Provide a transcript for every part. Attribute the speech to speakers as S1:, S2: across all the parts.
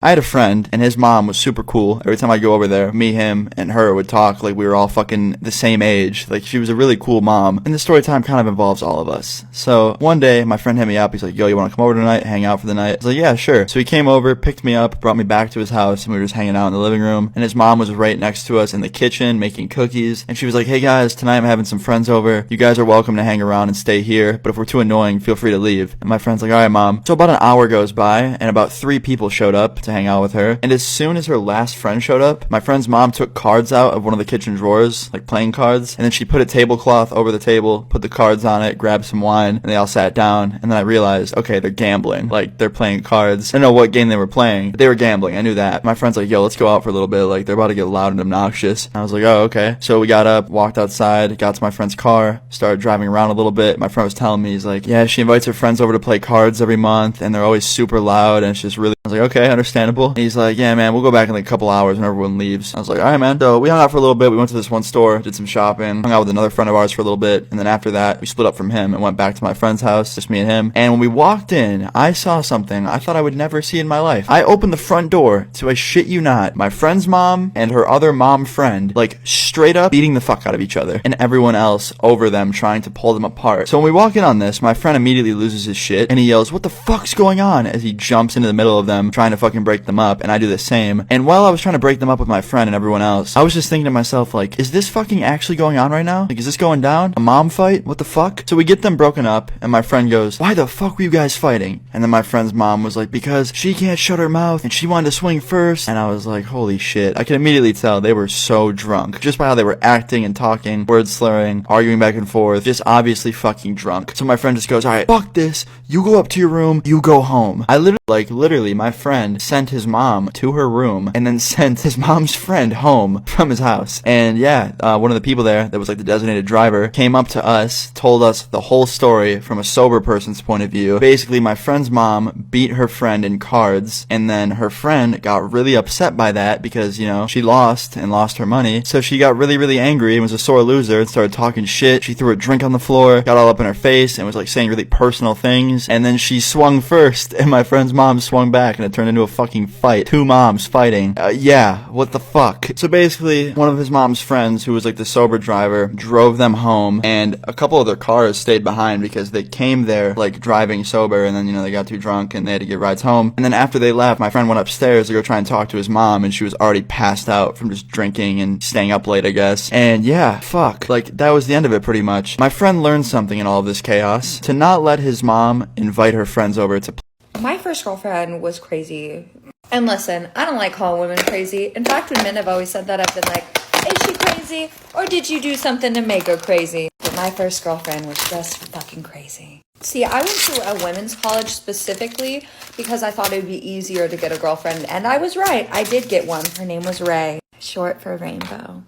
S1: I had a friend, and his mom was super cool. Every time I go over there, me, him, and her would talk like we were all fucking the same age. Like, she was a really cool mom. And the story time kind of involves all of us. So, one day, my friend hit me up. He's like, yo, you want to come over tonight, hang out for the night? I was like, yeah, sure. So he came over, picked me up, brought me back to his house, and we were just hanging out in the living room. And his mom was right next to us in the kitchen, making cookies. And she was like, hey guys, tonight I'm having some friends over. You guys are welcome to hang around and stay here, but if we're too annoying, feel free to leave. And my friend's like, alright, mom. So about an hour goes by, and about 3 people showed up to hang out with her. And as soon as her last friend showed up, my friend's mom took cards out of one of the kitchen drawers, like playing cards, and then she put a tablecloth over the table, put the cards on it, grabbed some wine, and they all sat down. And then I realized, okay, they're gambling. Like, they're playing cards. I don't know what game they were playing, but they were gambling. I knew that. My friend's like, yo, let's go out for a little bit. Like, they're about to get loud and obnoxious. And I was like, oh, okay. So we got up, walked outside, got to my friend's car, started driving around a little bit. My friend was telling me, he's like, yeah, she invites her friends over to play cards every month, and they're always super loud, and it's just really... I was like, okay, understandable. And he's like, yeah, man, we'll go back in like a couple hours when everyone leaves. I was like, all right, man. So we hung out for a little bit. We went to this one store, did some shopping, hung out with another friend of ours for a little bit, and then after that, we split up from him and went back to my friend's house, just me and him. And when we walked in, I saw something I thought I would never see in my life. I opened the front door to, I shit you not, my friend's mom and her other mom friend, like straight up beating the fuck out of each other, and everyone else over them trying to pull them apart. So when we walk in on this, my friend immediately loses his shit, and he yells, what the fuck's going on? As he jumps into the middle of them, trying to fucking break them up, and I do the same. And while I was trying to break them up with my friend and everyone else, I was just thinking to myself, like, is this fucking actually going on right now? Like, is this going down? A mom fight? What the fuck? So we get them broken up, and my friend goes, why the fuck were you guys fighting? And then my friend's mom was like, because she can't shut her mouth, and she wanted to swing first. And I was like, holy shit. I could immediately tell they were so drunk, just by how they were acting and talking, word slurring, arguing back and forth, just obviously fucking drunk. So my friend just goes, alright, fuck this. You go up to your room, you go home. I literally, my friend sent his mom to her room, and then sent his mom's friend home from his house. And yeah, one of the people there that was like the designated driver came up to us, told us the whole story from a sober person's point of view. Basically, my friend's mom beat her friend in cards, and then her friend got really upset by that because, you know, she lost her money. So she got really, really angry and was a sore loser and started talking shit. She threw a drink on the floor, got all up in her face, and was like saying really personal things. And then she swung first, and my friend's mom swung back, and it turned into a fucking fight. 2 moms fighting. Yeah, what the fuck? So basically, one of his mom's friends, who was like the sober driver, drove them home, and a couple of their cars stayed behind because they came there like driving sober, and then, you know, they got too drunk and they had to get rides home. And then after they left, my friend went upstairs to go try and talk to his mom, and she was already passed out from just drinking and staying up late, I guess. And yeah, fuck. Like, that was the end of it pretty much. My friend learned something in all of this chaos. To not let his mom invite her friends over to
S2: My first girlfriend was crazy. And listen, I don't like calling women crazy. In fact, when men have always said that, I've been like, is she crazy? Or did you do something to make her crazy? But my first girlfriend was just fucking crazy. See, I went to a women's college specifically because I thought it would be easier to get a girlfriend. And I was right. I did get one. Her name was Ray, short for Rainbow.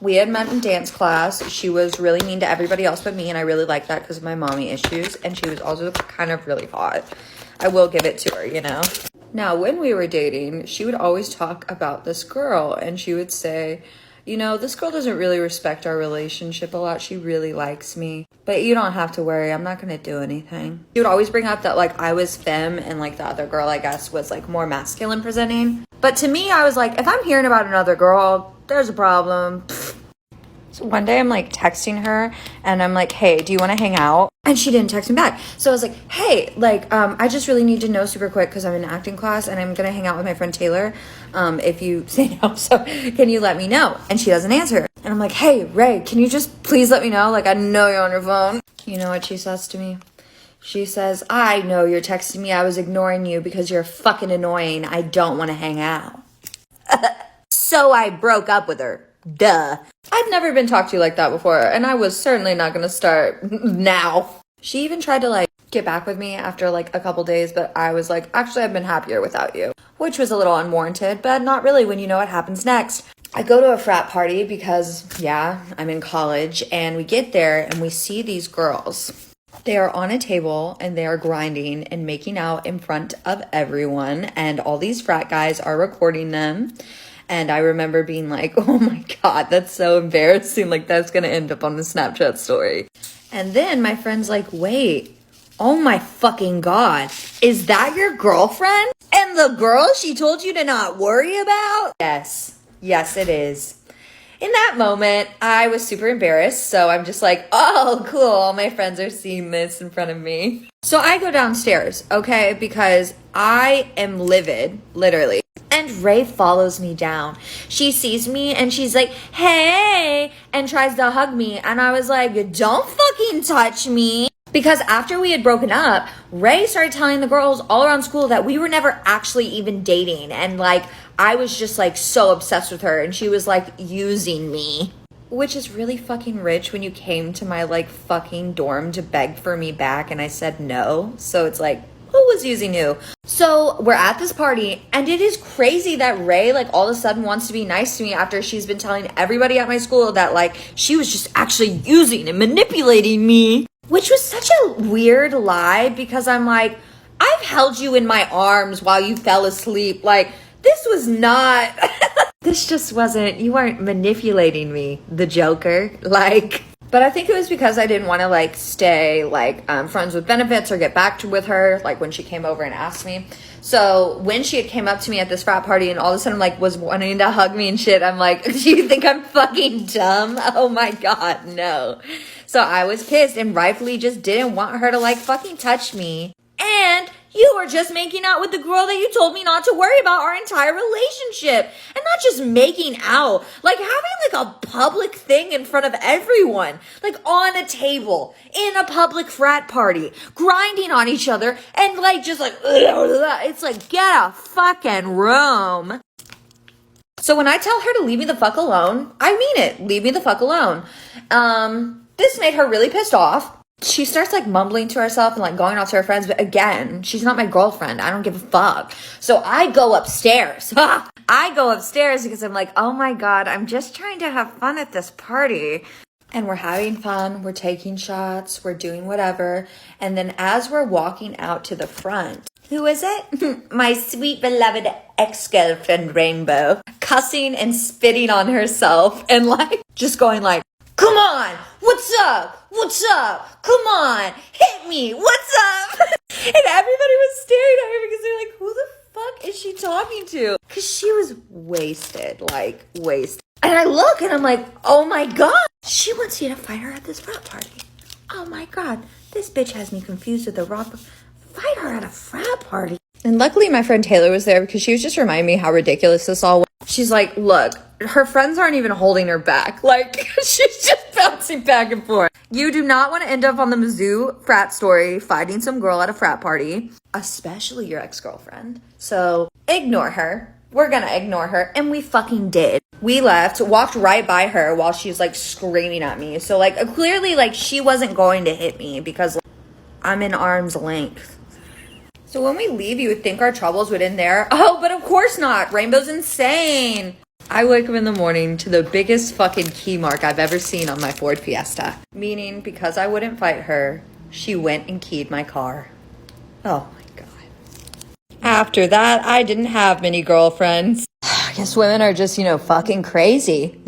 S2: We had met in dance class. She was really mean to everybody else but me, and I really liked that because of my mommy issues. And she was also kind of really hot. I will give it to her, you know? Now, when we were dating, she would always talk about this girl, and she would say, you know, this girl doesn't really respect our relationship a lot. She really likes me, but you don't have to worry. I'm not going to do anything. She would always bring up that, like, I was femme and, like, the other girl, I guess, was, like, more masculine presenting. But to me, I was like, if I'm hearing about another girl, there's a problem. So one day I'm like texting her and I'm like, hey, do you want to hang out? And she didn't text me back. So I was like, hey, like, I just really need to know super quick because I'm in acting class and I'm going to hang out with my friend Taylor. If you say no, so can you let me know? And she doesn't answer. And I'm like, hey, Ray, can you just please let me know? Like, I know you're on your phone. You know what she says to me? She says, I know you're texting me. I was ignoring you because you're fucking annoying. I don't want to hang out. So I broke up with her. Duh. I've never been talked to like that before, and I was certainly not going to start now. She even tried to like get back with me after like a couple days, but I was like, actually, I've been happier without you, which was a little unwarranted, but not really when you know what happens next. I go to a frat party because, yeah, I'm in college, and we get there and we see these girls. They are on a table and they are grinding and making out in front of everyone, and all these frat guys are recording them. And I remember being like, oh my God, that's so embarrassing. Like, that's going to end up on the Snapchat story. And then my friend's like, wait, Oh my fucking God. Is that your girlfriend? And the girl she told you to not worry about? Yes. Yes, it is. In that moment, I was super embarrassed, so I'm just like, oh, cool, all my friends are seeing this in front of me. So I go downstairs, okay, because I am livid, literally. And Ray follows me down. She sees me and she's like, hey, and tries to hug me. And I was like, don't fucking touch me. Because after we had broken up, Ray started telling the girls all around school that we were never actually even dating. And like, I was just like so obsessed with her and she was like using me. Which is really fucking rich when you came to my like fucking dorm to beg for me back and I said no. So it's like, who was using who? So we're at this party and it is crazy that Ray like all of a sudden wants to be nice to me after she's been telling everybody at my school that like she was just actually using and manipulating me. Which was such a weird lie because I'm like, I've held you in my arms while you fell asleep. Like, this was not, this just wasn't, you weren't manipulating me, the Joker. Like, but I think it was because I didn't want to like stay like friends with benefits or get back with her like when she came over and asked me. So when she had came up to me at this frat party and all of a sudden like was wanting to hug me and shit, I'm like, do you think I'm fucking dumb? Oh my God, no. So I was pissed and rightfully just didn't want her to like fucking touch me. And you were just making out with the girl that you told me not to worry about our entire relationship. And not just making out, like having like a public thing in front of everyone. Like on a table, in a public frat party, grinding on each other and like just like, it's like, get a fucking room. So when I tell her to leave me the fuck alone, I mean it. Leave me the fuck alone. This made her really pissed off. She starts like mumbling to herself and like going off to her friends. But again, she's not my girlfriend. I don't give a fuck. So I go upstairs. I go upstairs because I'm like, oh my God, I'm just trying to have fun at this party. And we're having fun. We're taking shots. We're doing whatever. And then as we're walking out to the front, who is it? My sweet beloved ex-girlfriend Rainbow, cussing and spitting on herself and like just going like, come on, what's up? What's up? Come on, hit me, what's up? And everybody was staring at her because they're like, who the fuck is she talking to? Because she was wasted, like wasted. And I look and I'm like, oh my God, she wants you to fight her at this frat party. Oh my God, this bitch has me confused with the wrong. Fight her at a frat party. And luckily my friend Taylor was there because she was just reminding me how ridiculous this all was. She's like, look, her friends aren't even holding her back. Like, she's just bouncing back and forth. You do not want to end up on the Mizzou frat story fighting some girl at a frat party, especially your ex-girlfriend. So ignore her. We're gonna ignore her. And we fucking did. We left, walked right by her while she was like screaming at me. So like clearly like she wasn't going to hit me because like, I'm in arm's length. So when we leave, you would think our troubles would end there. Oh, but of course not. Rainbow's insane. I wake up in the morning to the biggest fucking key mark I've ever seen on my Ford Fiesta. Meaning, because I wouldn't fight her, she went and keyed my car. Oh my God. After that, I didn't have many girlfriends. I guess women are just, fucking crazy,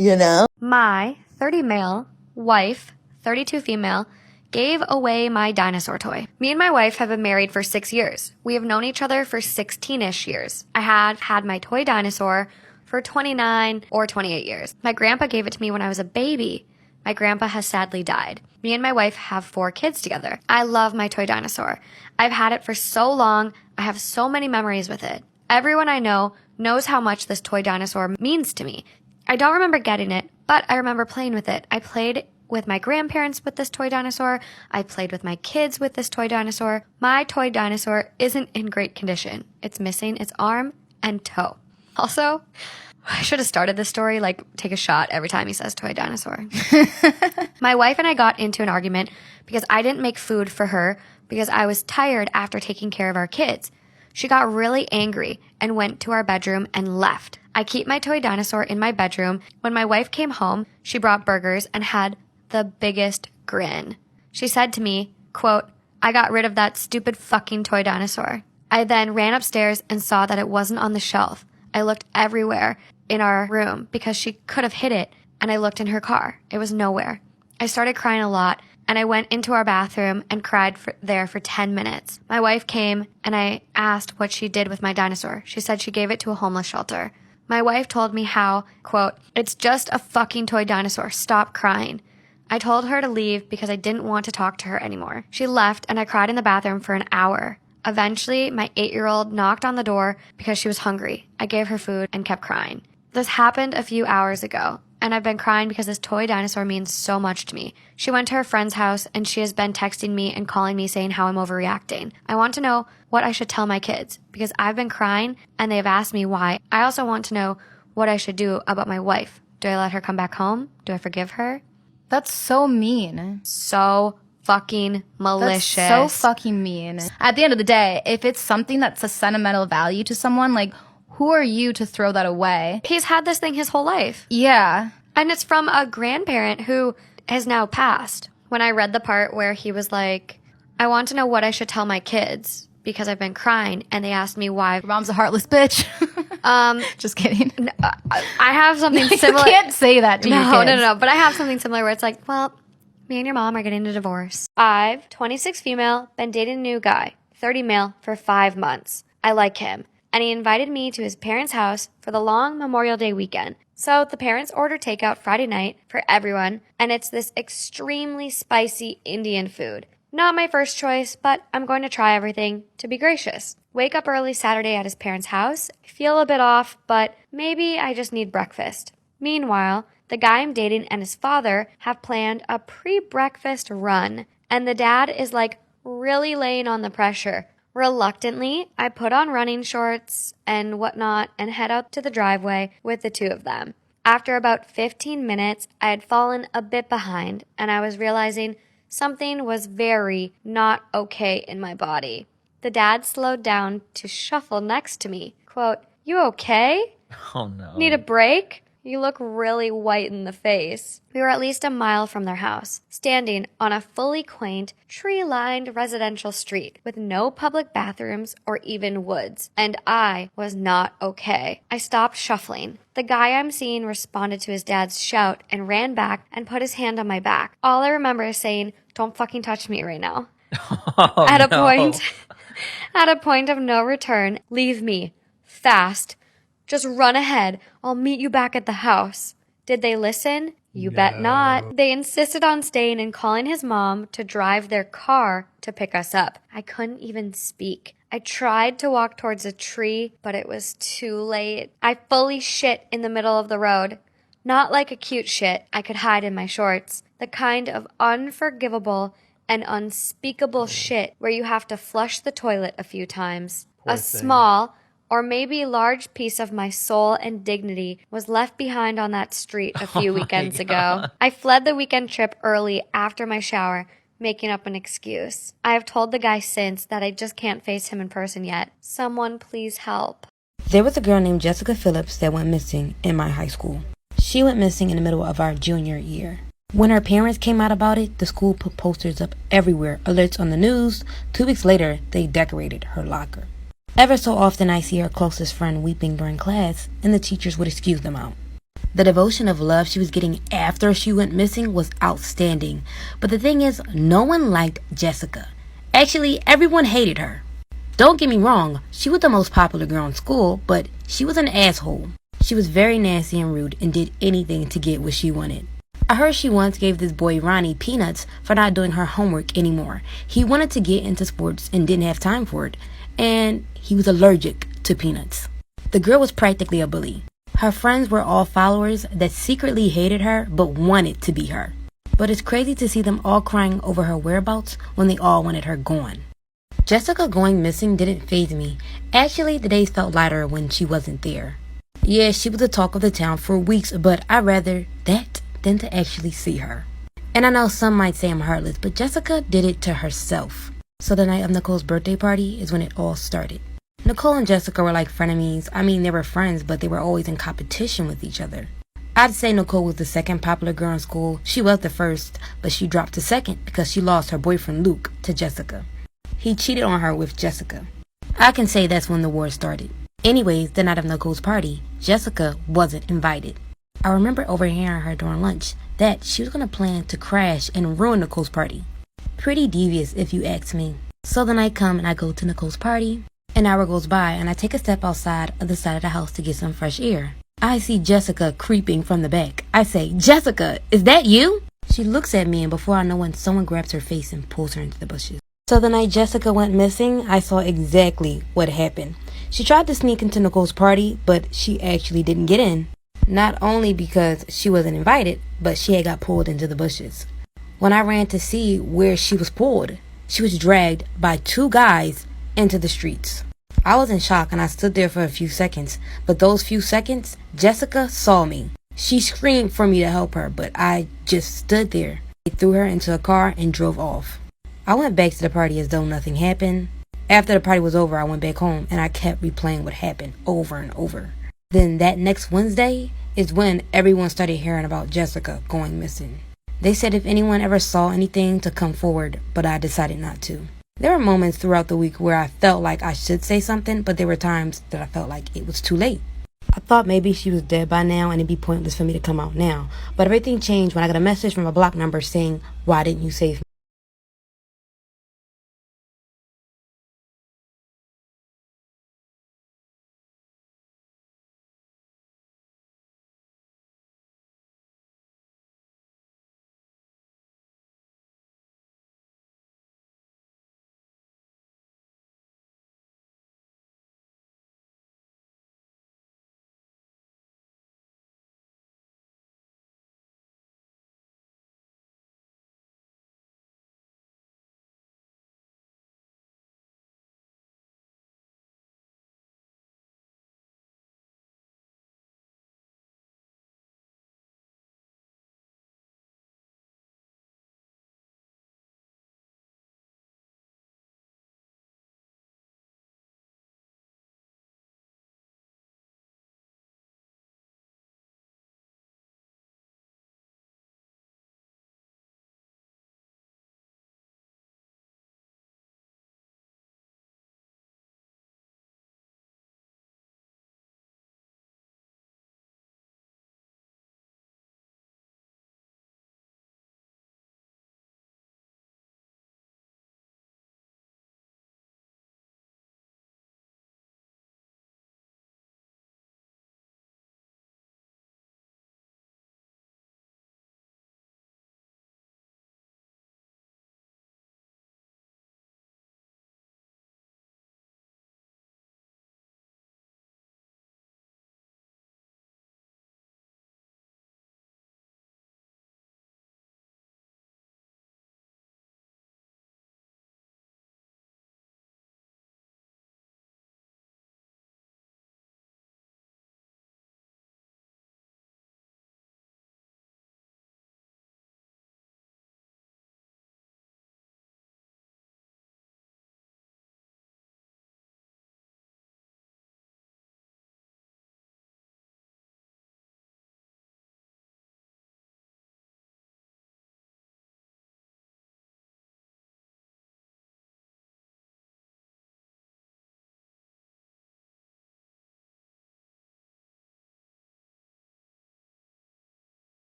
S3: My 30 male wife, 32 female, gave away my dinosaur toy. Me and my wife have been married for 6 years. We have known each other for 16-ish years. I had my toy dinosaur for 29 or 28 years. My grandpa gave it to me when I was a baby. My grandpa has sadly died. Me and my wife have 4 kids together. I love my toy dinosaur. I've had it for so long. I have so many memories with it. Everyone I know knows how much this toy dinosaur means to me. I don't remember getting it, but I remember playing with it. I played with my grandparents with this toy dinosaur. I played with my kids with this toy dinosaur. My toy dinosaur isn't in great condition. It's missing its arm and toe. Also, I should have started this story like take a shot every time he says toy dinosaur. My wife and I got into an argument because I didn't make food for her because I was tired after taking care of our kids. She got really angry and went to our bedroom and left. I keep my toy dinosaur in my bedroom. When my wife came home, she brought burgers and had the biggest grin. She said to me, quote, I got rid of that stupid fucking toy dinosaur. I then ran upstairs and saw that it wasn't on the shelf. I looked everywhere in our room because she could have hid it, and I looked in her car. It was nowhere. I started crying a lot, and I went into our bathroom and cried there for 10 minutes. My wife came, and I asked what she did with my dinosaur. She said she gave it to a homeless shelter. My wife told me how, quote, "It's just a fucking toy dinosaur. Stop crying." I told her to leave because I didn't want to talk to her anymore. She left, and I cried in the bathroom for an hour. Eventually, my 8-year-old knocked on the door because she was hungry. I gave her food and kept crying. This happened a few hours ago, and I've been crying because this toy dinosaur means so much to me. She went to her friend's house, and she has been texting me and calling me saying how I'm overreacting. I want to know what I should tell my kids because I've been crying, and they have asked me why. I also want to know what I should do about my wife. Do I let her come back home? Do I forgive her?
S4: That's so mean.
S3: So fucking malicious.
S4: That's so fucking mean. At the end of the day, if it's something that's a sentimental value to someone, like, who are you to throw that away?
S3: He's had this thing his whole life.
S4: Yeah.
S3: And it's from a grandparent who has now passed. When I read the part where he was like, I want to know what I should tell my kids because I've been crying, and they asked me why.
S4: Your mom's a heartless bitch. Just kidding.
S3: I have something similar.
S4: You can't say that to your kids.
S3: No. But I have something similar where it's like, well, me and your mom are getting a divorce. I've, 26 female, been dating a new guy, 30 male, for 5 months. I like him. And he invited me to his parents' house for the long Memorial Day weekend. So the parents ordered takeout Friday night for everyone, and it's this extremely spicy Indian food. Not my first choice, but I'm going to try everything to be gracious. Wake up early Saturday at his parents' house. Feel a bit off, but maybe I just need breakfast. Meanwhile, the guy I'm dating and his father have planned a pre-breakfast run, and the dad is like really laying on the pressure. Reluctantly, I put on running shorts and whatnot and head out to the driveway with the two of them. After about 15 minutes, I had fallen a bit behind, and I was realizing something was very not okay in my body. The dad slowed down to shuffle next to me. Quote, "You okay?
S5: Oh no.
S3: Need a break? You look really white in the face." We were at least a mile from their house, standing on a fully quaint, tree-lined residential street with no public bathrooms or even woods, and I was not okay. I stopped shuffling. The guy I'm seeing responded to his dad's shout and ran back and put his hand on my back. All I remember is saying, "Don't fucking touch me right now." At a point of no return, "Leave me. Fast. Just run ahead. I'll meet you back at the house." Did they listen? You bet not. They insisted on staying and calling his mom to drive their car to pick us up. I couldn't even speak. I tried to walk towards a tree, but it was too late. I fully shit in the middle of the road. Not like a cute shit I could hide in my shorts. The kind of unforgivable and unspeakable shit where you have to flush the toilet a few times. A small, or maybe large piece of my soul and dignity was left behind on that street a few weekends ago. I fled the weekend trip early after my shower, making up an excuse. I have told the guy since that I just can't face him in person yet. Someone please help.
S6: There was a girl named Jessica Phillips that went missing in my high school. She went missing in the middle of our junior year. When her parents came out about it, the school put posters up everywhere, alerts on the news. 2 weeks later, they decorated her locker. Ever so often, I see her closest friend weeping during class, and the teachers would excuse them out. The devotion of love she was getting after she went missing was outstanding. But the thing is, no one liked Jessica. Actually, everyone hated her. Don't get me wrong, she was the most popular girl in school, but she was an asshole. She was very nasty and rude and did anything to get what she wanted. I heard she once gave this boy Ronnie peanuts for not doing her homework anymore. He wanted to get into sports and didn't have time for it, and he was allergic to peanuts. The girl was practically a bully. Her friends were all followers that secretly hated her but wanted to be her. But it's crazy to see them all crying over her whereabouts when they all wanted her gone. Jessica going missing didn't faze me. Actually, the days felt lighter when she wasn't there. Yeah, she was the talk of the town for weeks, but I'd rather that than to actually see her. And I know some might say I'm heartless, but Jessica did it to herself. So the night of Nicole's birthday party is when it all started. Nicole and Jessica were like frenemies. I mean, they were friends, but they were always in competition with each other. I'd say Nicole was the second popular girl in school. She was the first, but she dropped to second because she lost her boyfriend Luke to Jessica. He cheated on her with Jessica. I can say that's when the war started. Anyways, the night of Nicole's party, Jessica wasn't invited. I remember overhearing her during lunch that she was gonna plan to crash and ruin Nicole's party. Pretty devious if you ask me. So the night come and I go to Nicole's party. An hour goes by and I take a step outside of the side of the house to get some fresh air. I see Jessica creeping from the back. I say, "Jessica, is that you?" She looks at me and before I know it, someone grabs her face and pulls her into the bushes. So the night Jessica went missing, I saw exactly what happened. She tried to sneak into Nicole's party, but she actually didn't get in. Not only because she wasn't invited, but she had got pulled into the bushes. When I ran to see where she was pulled, she was dragged by two guys into the streets. I was in shock and I stood there for a few seconds, but those few seconds, Jessica saw me. She screamed for me to help her, but I just stood there. They threw her into a car and drove off. I went back to the party as though nothing happened. After the party was over, I went back home and I kept replaying what happened over and over. Then that next Wednesday is when everyone started hearing about Jessica going missing. They said if anyone ever saw anything to come forward, but I decided not to. There were moments throughout the week where I felt like I should say something, but there were times that I felt like it was too late. I thought maybe she was dead by now and it'd be pointless for me to come out now. But everything changed when I got a message from a block number saying, "Why didn't you save me?"